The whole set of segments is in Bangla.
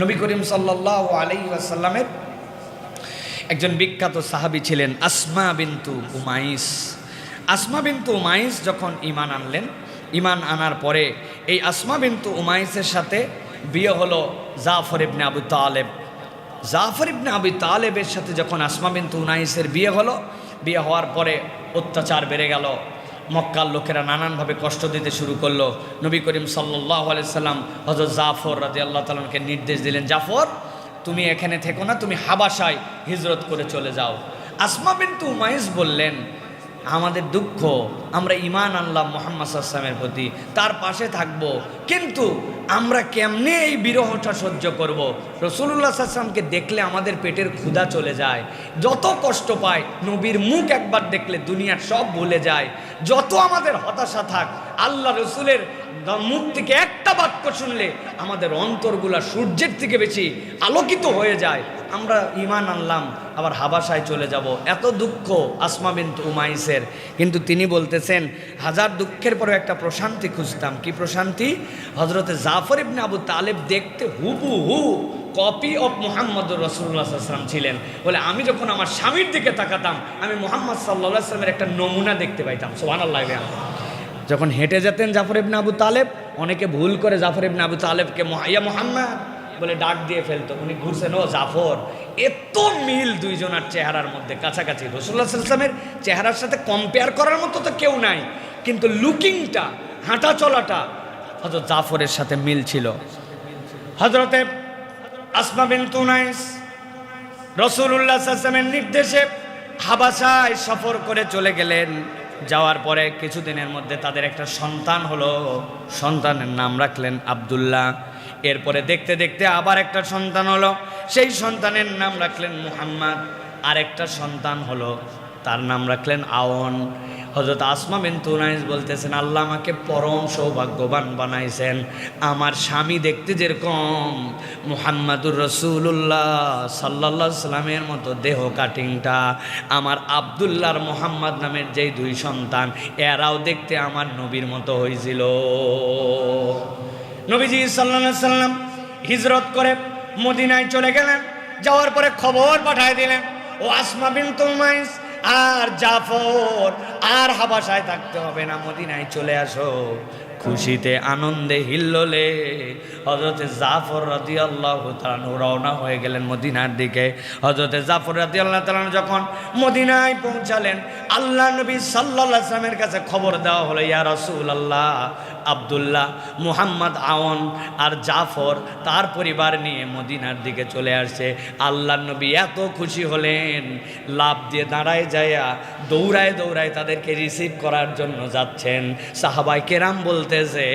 নবী করিম সাল্লাল্লাহু আলাইহি ওয়াসাল্লামের একজন বিখ্যাত সাহাবী ছিলেন আসমা বিনতু উমাইস। আসমা বিনতু উমাইস যখন ঈমান আনলেন, ঈমান আনার পরে এই আসমা বিনতু উমাইসের সাথে বিয়ে হলো জাফর ইবনে আবু তালেব। জাফর ইবনে আবু তালেবের সাথে যখন আসমা বিনতু উমাইসের বিয়ে হলো, বিয়ে হওয়ার পরে অত্যাচার বেড়ে গেল। মক্কার লোকেরা নানানভাবে কষ্ট দিতে শুরু করলো। নবী করিম সাল্লাল্লাহু আলাইহি সাল্লাম হযরত জাফর রাদিয়াল্লাহু তাআলা আনহুকে নির্দেশ দিলেন, জাফর তুমি এখানে থেকো না, তুমি হাবাসায় হিজরত করে চলে যাও। আসমা বিনতু উমাইস বললেন, আমাদের দুঃখ, আমরা ঈমান আনলাম মুহাম্মদ সাল্লাল্লাহু আলাইহি ওয়াসাল্লামের প্রতি, তার পাশে থাকব, কিন্তু আমরা কেমনে এই বিরহটা সহ্য করব? রাসূলুল্লাহ সাল্লাল্লাহু আলাইহি ওয়াসাল্লামকে দেখলে আমাদের পেটের ক্ষুধা চলে যায়, যত কষ্ট পায় নবীর মুখ একবার দেখলে দুনিয়ার সব ভুলে যায়। যত আমাদের হতাশা থাক, আল্লাহ রসুলের মুখ থেকে একটা বাক্য শুনলে আমাদের অন্তরগুলা সূর্যের থেকে বেশি আলোকিত হয়ে যায়। আমরা ঈমান আনলাম, আবার হাবাসায় চলে যাব, এত দুঃখ আসমা বিনতু উমাইসের। কিন্তু তিনি বলতেছেন, হাজার দুঃখের পরে একটা প্রশান্তি খুঁজতাম। কি প্রশান্তি? হযরতে জাফর ইবনে আবু তালেব দেখতে হুবহু কপি অফ মুহাম্মদুর রাসূলুল্লাহ সাল্লাল্লাহু আলাইহি ওয়াসাল্লাম ছিলেন। বলে আমি যখন আমার স্বামীর দিকে তাকাতাম, আমি মুহাম্মদ সাল্লাল্লাহু আলাইহি ওয়াসাল্লামের একটা নমুনা দেখতে পাইতাম। সুবহানাল্লাহ। যখন হেঁটে যেতেন জাফর ইবনে আবু তালেব, অনেকে ভুল করে জাফর ইবনে আবু তালেবকে ইয়া মুহাম্মদ বলে ডাক দিয়ে ফেলতো। উনি ঘুরছেন, ও জাফর। এত মিল দুইজনের চেহারার মধ্যে, কাছাকাছি। রাসূলুল্লাহ সাল্লাল্লাহু আলাইহি ওয়াসাল্লামের চেহারার সাথে কম্পেয়ার করার মতো তো কেউ নাই, কিন্তু লুকিংটা, হাঁটা চলাটা হযরত জাফরের সাথে মিল ছিল। হযরতে আসমা বিনতু উমাইস রাসূলুল্লাহ সাল্লাল্লাহু আলাইহি ওয়াসাল্লামের নির্দেশে হাবাসায় সফর করে চলে গেলেন। যাওয়ার পরে কিছুদিনের মধ্যে তাদের একটা সন্তান হলো। সন্তানের নাম রাখলেন আব্দুল্লাহ। এরপরে দেখতে দেখতে আবার একটা সন্তান হলো, সেই সন্তানের নাম রাখলেন মুহাম্মদ। আরেকটা সন্তান হলো, তার নাম রাখলেন আওন। হযরত আসমা বিনতু উমাইস বলতেছেন, আল্লাহ আমাকে পরম সৌভাগ্যবান বানাইছেন। আমার স্বামী দেখতে যেরকম মুহাম্মাদুর রাসূলুল্লাহ সাল্লাল্লাহু আলাইহি সাল্লামের মতো দেহ কাটিংটা, আমার আব্দুল্লাহর মুহাম্মদ নামের যেই দুই সন্তান, এরাও দেখতে আমার নবীর মতো হয়েছিল। নবীজি সাল্লাল্লাহু আলাইহি সাল্লাম হিজরত করে মদিনায় চলে গেলেন। যাওয়ার পরে খবর পাঠায় দিলেন, ও আসমা বিনতু উমাইস আর জাফর, আর হাবাসায় থাকতে হবে না, মদিনায় চলে আসো। খুশিতে আনন্দে হিল্লোলে হযরতে জাফর রাদিয়াল্লাহু তাআলা রওনা হয়ে গেলেন মদিনার দিকে। হযরতে জাফর রাদিয়াল্লাহু তাআলা যখন মদিনায় পৌঁছালেন, আল্লাহ নবী সাল্লাল্লাহু আলাইহি ওয়াসাল্লামের কাছে খবর দেওয়া হলো, ইয়া রাসূলুল্লাহ, আব্দুল্লাহ, মুহাম্মদ, আওন আর জাফর তার পরিবার নিয়ে মদিনার দিকে চলে আসছে। আল্লাহ নবী এত খুশি হলেন, লাফ দিয়ে দাঁড়ায় যায়া দৌড়ায় দৌড়ায় তাদেরকে রিসিভ করার জন্য যাচ্ছেন। সাহাবায়ে কেরাম বলতেছে,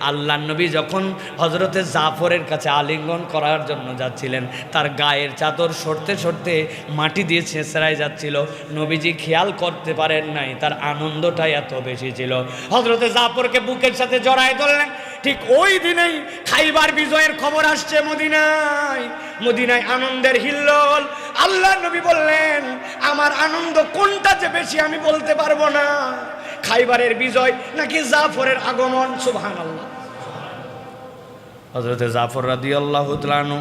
আল্লাহ নবী যখন হযরতে জাফরের কাছে আলিঙ্গন করার জন্য যাচ্ছিলেন, তার গায়ের চাদর সরতে সরতে মাটি দিয়ে ছেঁচড়ায় যাচ্ছিল। নবীজি খেয়াল করতে পারেন নাই, তার আনন্দটাই এত বেশি ছিল। হযরতে জাফরকে বুকের সাথে জড়ায় ধরলেন। ঠিক ওই দিনেই খাইবার বিজয়ের খবর আসছে মদিনায়। মদিনায় আনন্দের হিল্লোল। আল্লাহ নবী বললেন, আমার আনন্দ কোনটা যে বেশি আমি বলতে পারবো না, খাইবারের বিজয় নাকি জাফরের আগমন। সুবহানাল্লাহ। হযরতে জাফর রাদিয়াল্লাহু তাআলা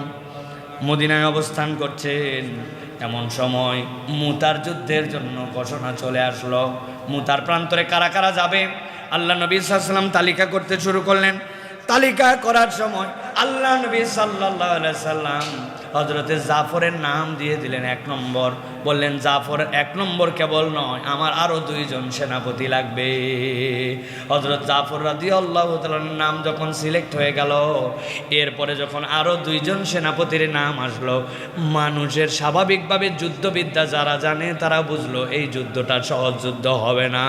মদিনায় অবস্থান করছেন। এমন সময় মুতার যুদ্ধের জন্য ঘোষণা চলে আসলো। মুতার প্রান্তরে কারা কারা যাবে, আল্লাহ নবী সাল্লাল্লাহু আলাইহি ওয়াসাল্লাম তালিকা করতে শুরু করলেন। তালিকা করার সময় আল্লাহ নবী সাল্লাল্লাহু আলাইহি ওয়াসাল্লাম হযরতে জাফরের নাম দিয়ে দিলেন 1 নম্বর। বললেন, জাফর 1 নম্বর কেবল নয়, আমার আরো 2 জন সেনাপতি লাগবে। হযরত জাফর রাদিয়াল্লাহু তাআলার নাম যখন সিলেক্ট হয়ে গেল, এরপরে যখন আরো 2 জন সেনাপতির নাম আসলো, মানুষের স্বাভাবিকভাবে যুদ্ধবিদ্যা যারা জানে তারা বুঝলো এই যুদ্ধটা সহজ যুদ্ধ হবে না।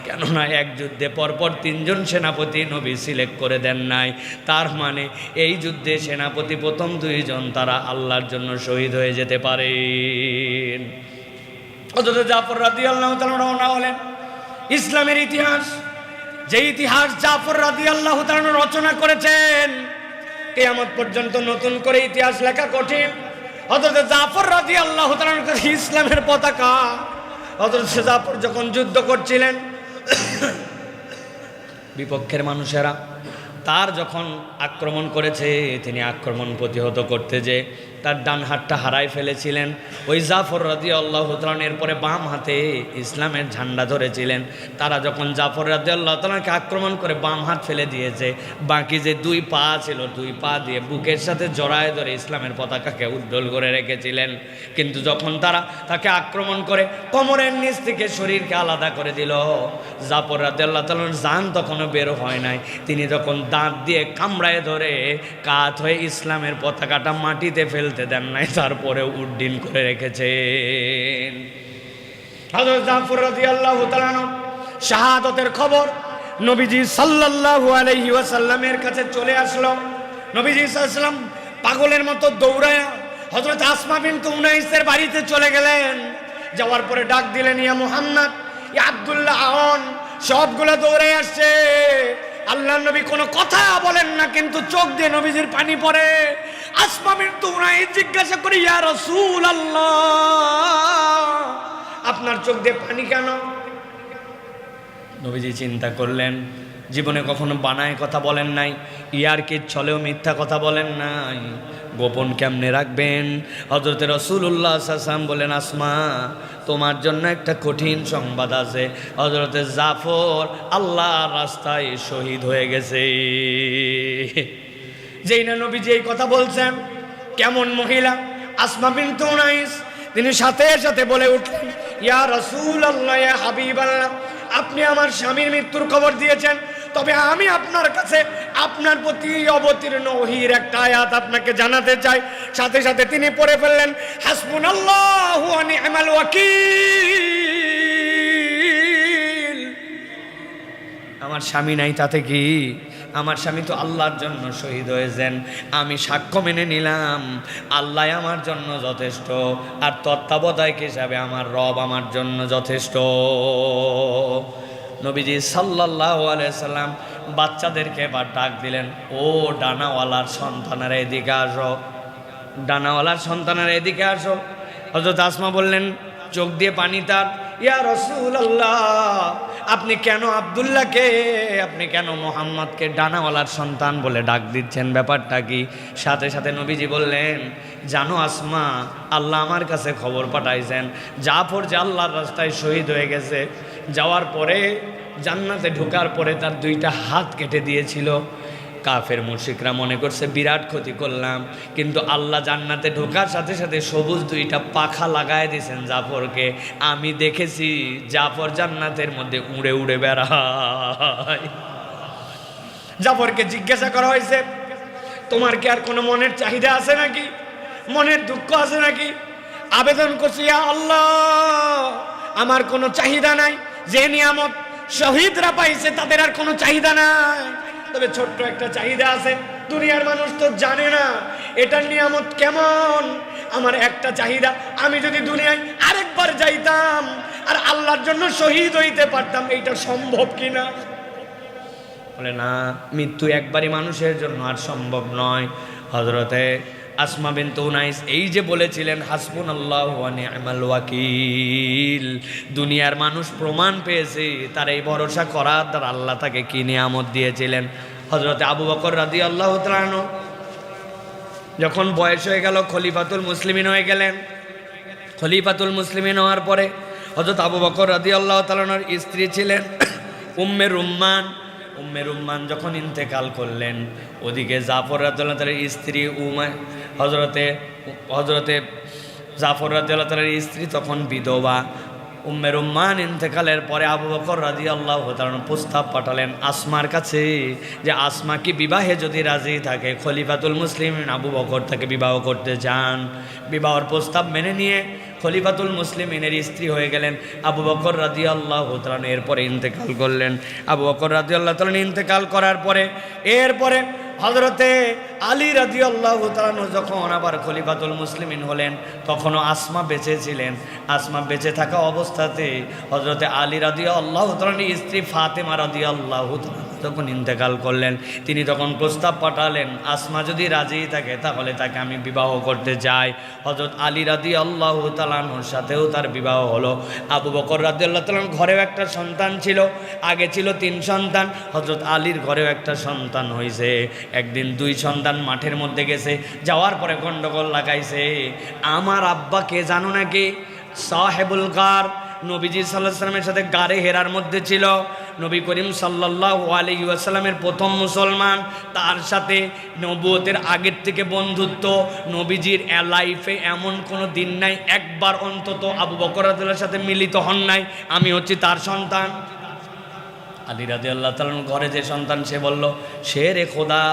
কেননা এক যুদ্ধে পরপর 3 জন সেনাপতি নবী সিলেক্ট করে দেন নাই। তার মানে এই যুদ্ধে সেনাপতি প্রথম 2 জন তারা আল্লাহর জন্য শহীদ হয়ে যেতে পারেন। হযরত জাফর রাদিয়াল্লাহু তাআলা রওনা হলেন। ইসলামের ইতিহাস, যে ইতিহাস জাফর রাদিয়াল্লাহু তাআলা রচনা করেছেন, কিয়ামত পর্যন্ত নতুন করে ইতিহাস লেখা কঠিন। হযরত জাফর রাদিয়াল্লাহু তাআলা ইসলামের পতাকা। হযরত জাফর যখন যুদ্ধ করছিলেন, বিপক্ষের মানুষেরা তার যখন আক্রমণ করেছে, তিনি আক্রমণ প্রতিহত করতে যে তার ডান হাতটা হারাই ফেলেছিলেন। ওই জাফর রাদিয়াল্লাহু তাআলা এর পরে বাম হাতে ইসলামের ঝান্ডা ধরেছিলেন। তারা যখন জাফর রাদিয়াল্লাহু তাআলাকে আক্রমণ করে বাম হাত ফেলে দিয়েছে, বাকি যে দুই পা ছিল, দুই পা দিয়ে বুকের সাথে জড়ায় ধরে ইসলামের পতাকাকে উজ্জ্বল করে রেখেছিলেন। কিন্তু যখন তারা তাকে আক্রমণ করে কোমরের নিচ থেকে শরীরকে আলাদা করে দিল, জাফর রাদিয়াল্লাহু তাআলার জান তখনও বের হয় নাই। তিনি তখন দাঁত দিয়ে কামড়ায় ধরে কাত হয়ে ইসলামের পতাকাটা মাটিতে ফেলতে দেন নাই, তারপরে উড্ডীন করে রেখেছেন। হযরত জাফর রাদিয়াল্লাহু তাআলা শাহাদাতের খবর নবীজি সাল্লাল্লাহু আলাইহি ওয়াসাল্লামের কাছে চলে আসলো। নবীজি সাল্লাল্লাহু আলাইহি ওয়াসাল্লাম পাগলের মতো দৌড়ায়া হযরত আসমা বিনতে উনাইসের বাড়িতে চলে গেলেন। যাওয়ার পরে ডাক দিলেন, ইয়া মুহাম্মদ, ইয়া আব্দুল্লাহ, আউন। সবগুলো দৌড়ে আসছে। আল্লাহর নবী কোনো কথা বলেন না, কিন্তু চোখ দিয়ে নবীজির পানি পড়ে। আসমা বিনতে উনাইস জিজ্ঞাসা করে, ইয়া রাসূলুল্লাহ, আপনার চোখ দিয়ে পানি কেন? নবীজি চিন্তা করলেন, জীবনে কখনো বানায় কথা বলেন নাই, ইয়ার কি ছলেও মিথ্যা কথা বলেন নাই, গোপন কেমনে রাখবেন? হযরত রাসূলুল্লাহ সাল্লাল্লাহু আলাইহি ওয়াসাল্লাম বলেন, আসমা, তোমার জন্য একটা কঠিন সংবাদ আছে। হযরত জাফর আল্লাহর রাস্তায় শহীদ হয়ে গেছে। যেই না নবীজি এই কথা বলছেন, কেমন মহিলা আসমা বিনতে উনাইস, তিনি সাথে সাথে বলে উঠলেন, ইয়া রাসূলুল্লাহ, ইয়া হাবিবাল্লাহ, আপনি আমার স্বামীর মৃত্যুর খবর দিয়েছেন, তবে আমি আপনার কাছে আপনার প্রতি অবতীর্ণ ওহীর একটা আয়াত আপনাকে জানাতে চাই। সাথে সাথে তিনি পড়ে ফেললেন, হাসবুনাল্লাহু ওয়া নি'মাল ওয়াকিল। আমার স্বামী নাই তাতে কি? আমার স্বামী তো আল্লাহর জন্য শহীদ হয়েছেন। আমি সাক্ষ্য মেনে নিলাম, আল্লাহ আমার জন্য যথেষ্ট, আর তত্ত্বাবধায়ক হিসাবে আমার রব আমার জন্য যথেষ্ট। নবীজি সাল্লাল্লাহু আলাইহি সাল্লাম বাচ্চাদেরকে এবার ডাক দিলেন, ও ডানাওয়ালার সন্তানেরা এদিকে আসো, ডানাওয়ালার সন্তানেরা এদিকে আসো। হযরত আসমা বললেন, চোখ দিয়ে পানি তার, ইয়া রাসূলুল্লাহ, আপনি কেন আব্দুল্লাহকে, আপনি কেন মুহাম্মদকে ডানাওয়ালার সন্তান বলে ডাক দিচ্ছেন, ব্যাপারটা কি? সাথে সাথে নবীজি বললেন, জানো আসমা, আল্লাহ আমার কাছে খবর পাঠাইছেন, জাফর যে আল্লাহর রাস্তায় শহীদ হয়ে গেছে, যাওয়ার পরে জান্নাতে ঢোকার পরে তার দুইটা হাত কেটে দিয়েছিল। কাফের মুশরিকরা মনে করছে বিরাট ক্ষতি করলাম, কিন্তু আল্লাহ জান্নাতে ঢোকার সাথে সাথে সবুজ দুইটা পাখা লাগায় দিয়েছেন জাফরকে। আমি দেখেছি জাফর জান্নাতের মধ্যে উড়ে উড়ে বেড়ায়। জাফরকে জিজ্ঞাসা করা হয়েছে, তোমার কি আর কোনো মনের চাহিদা আছে নাকি, মনের দুঃখ আছে নাকি? আবেদন করছি, ইয়া আল্লাহ, আমার কোনো চাহিদা নাই, যে নিয়ামত শহীদরা পাইছে তাদের আর কোনো চাহিদা নাই, তবে ছোট্ট একটা চাহিদা আছে, দুনিয়ার মানুষ তো জানে না এটার নিয়ামত কেমন। আমার একটা চাহিদা, আমি যদি দুনিয়ায় আরেকবার যাইতাম আর আল্লাহর জন্য শহীদ হইতে পারতাম, এইটা সম্ভব কিনা? বলে না, মৃত্যু একবারই মানুষের জন্য আর সম্ভব নয়। হযরতে আসমা বিনতে উনাইস এই যে বলেছিলেন, হাসবুনাল্লাহু ওয়া নি'মাল ওয়াকিল, দুনিয়ার মানুষ প্রমাণ পেয়েছে তার এই ভরসা করার দ্বারা আল্লাহ তাকে কি নিয়ামত দিয়েছিলেন। হযরতে আবু বকর রাদিয়াল্লাহু তাআলা আনহু যখন বয়স হয়ে গেল, খলিফাতুল মুসলিমিন হয়ে গেলেন। খলিফাতুল মুসলিমিন হওয়ার পরে হযরত আবু বকর রাদিয়াল্লাহু তাআলা আনহুর স্ত্রী ছিলেন উম্মে রুম্মান। উম্মে রুম্মান যখন ইন্তেকাল করলেন, ওদিকে জাফর রাদিয়াল্লাহু তাআলার স্ত্রী হযরতে জাফর রাদিয়াল্লাহু তাআলার স্ত্রী তখন বিধবা। উম্মে রুম্মান ইন্তেকালের পরে আবু বকর রাদিয়াল্লাহু তাআলা প্রস্তাব পাঠালেন আসমার কাছে যে আসমা কি বিবাহে যদি রাজি থাকে, খলিফাতুল মুসলিমিন আবু বকর তাকে বিবাহ করতে চান। বিবাহের প্রস্তাব মেনে নিয়ে খলিফাতুল মুসলিমিনের স্ত্রী হয়ে গেলেন আবু বকর রাদিয়াল্লাহু তাআলা। এরপরে ইন্তেকাল করলেন। আবু বকর রাদিয়াল্লাহু তাআলা ইন্তেকাল করার পরে এরপরে হযরতে আলী রাদিয়াল্লাহু তাআলা আনহু যখন আবার খলিফাতুল মুসলিমিন হলেন, তখনও আসমা বেঁচে ছিলেন। আসমা বেঁচে থাকা অবস্থাতে হযরতে আলী রাদিয়াল্লাহু তাআলার স্ত্রী ফাতেমা রাদিয়াল্লাহু তাআলা যখন ইন্তেকাল করলেন, তিনি তখন প্রস্তাব পাঠালেন, আসমা যদি রাজি থাকে তাহলে তাকে আমি বিবাহ করতে চাই। হযরত আলী রাদিয়াল্লাহু তাআলা আনহুর সাথেও তার বিবাহ হলো। আবু বকর রাদিয়াল্লাহু তাআলা ঘরেও একটা সন্তান ছিল, আগে ছিল 3 সন্তান, হযরত আলীর ঘরেও একটা সন্তান হয়েছে। একদিন 2 সন্তান মাঠের মধ্যে গেছে, যাওয়ার পরে গন্ডগোল লাগাইছে। আমার আব্বাকে জানো নাকি? সাহেবুল গার, নবীজি সাল্লাল্লাহু আলাইহি ওয়াসাল্লামের সাথে গারে হেরার মধ্যে ছিল। নবী করিম সাল্লাল্লাহু আলাইহি ওয়াসাল্লামের প্রথম মুসলমান, তার সাথে নবুয়তের আগের থেকে বন্ধুত্ব। নবীজির লাইফে এমন কোনো দিন নাই একবার অন্তত আবু বকর রাদিয়াল্লাহু সাথে মিলিত হন নাই। আমি হচ্ছি তার সন্তান। আলী রাদিয়াল্লাহু তাআলা ঘরে যে সন্তান, সে বলল, শেরে খোদা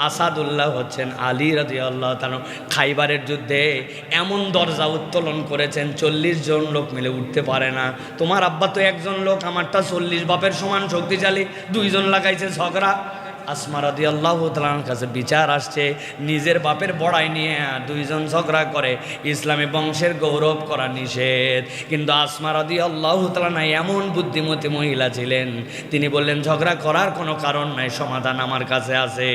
আসাদুল্লাহ হচ্ছেন আলী রাদিয়াল্লাহু তাআলা। খাইবারের যুদ্ধে এমন দরজা উত্তোলন করেছেন 40 জন লোক মিলে উঠতে পারে না। তোমার আব্বা তো একজন লোক, আমারটা 40 বাপের সমান শক্তিশালী, 2 জন লাগাইছে ঝগড়া। আসমা রাদিয়াল্লাহু তাআলার কাছে বিচার আসছে, নিজের বাপের বড়াই নিয়ে 2 জন ঝগড়া করে, ইসলামী বংশের গৌরব করা নিষেধ। কিন্তু আসমা রাদিয়াল্লাহু তাআলা এমন বুদ্ধিমতী মহিলা ছিলেন, তিনি বললেন, ঝগড়া করার কোনো কারণ নাই, সমাধান আমার কাছে আছে।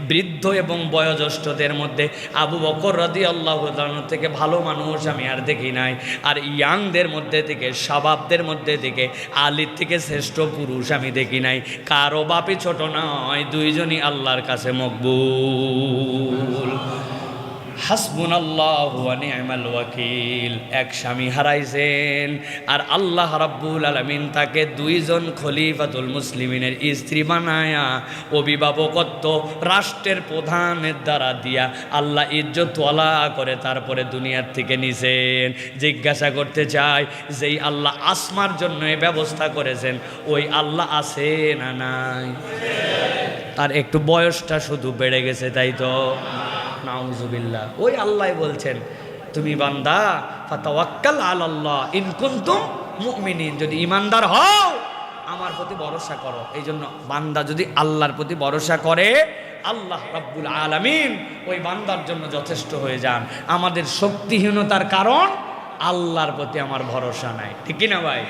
বৃদ্ধ এবং বয়োজ্যেষ্ঠদের মধ্যে আবু বকর রাদিয়াল্লাহু তাআলা থেকে ভালো মানুষ আমি আর দেখি নাই। আর ইয়াংদের মধ্যে থেকে, শাবাবদের মধ্যে থেকে আলীর থেকে শ্রেষ্ঠ পুরুষ আমি দেখি নাই। কারো বাপই ছোট নয়, 2 জনই আল্লাহর কাছে মকবুল। হাসবুনাল্লাহু ওয়া নি'মাল ওয়াকিল। এক স্বামী হারাইছেন, আর আল্লাহ রাব্বুল আলামিন তাকে 2 জন খলিফাতুল মুসলিমিনের স্ত্রী বানায়া অভিভাবকত্ব রাষ্ট্রের প্রধানের দ্বারা দিয়া আল্লাহ ইজ্জতওয়ালা করে তারপরে দুনিয়ার থেকে নিছেন। জিজ্ঞাসা করতে চাই, যেই আল্লাহ আসমার জন্য এই ব্যবস্থা করেছেন, ওই আল্লাহ আছে না নাই? তার একটু বয়সটা শুধু বেড়ে গেছে, তাই তো? নাউজুবিল্লাহ। ওই আল্লাহ বলছেন, তুমি বান্দা ফাতাওয়াক্কাল আলাল্লাহ ইন কুনতুম মুমিনিন, যদি ইমানদার হও আমার প্রতি ভরসা করো। এই জন্য বান্দা যদি আল্লাহর প্রতি ভরসা করে, আল্লাহ রাব্বুল আলামিন ওই বান্দার জন্য যথেষ্ট হয়ে যান। আমাদের শক্তিহীনতার কারণ আল্লাহর প্রতি আমার ভরসা নাই, ঠিক কি না ভাই?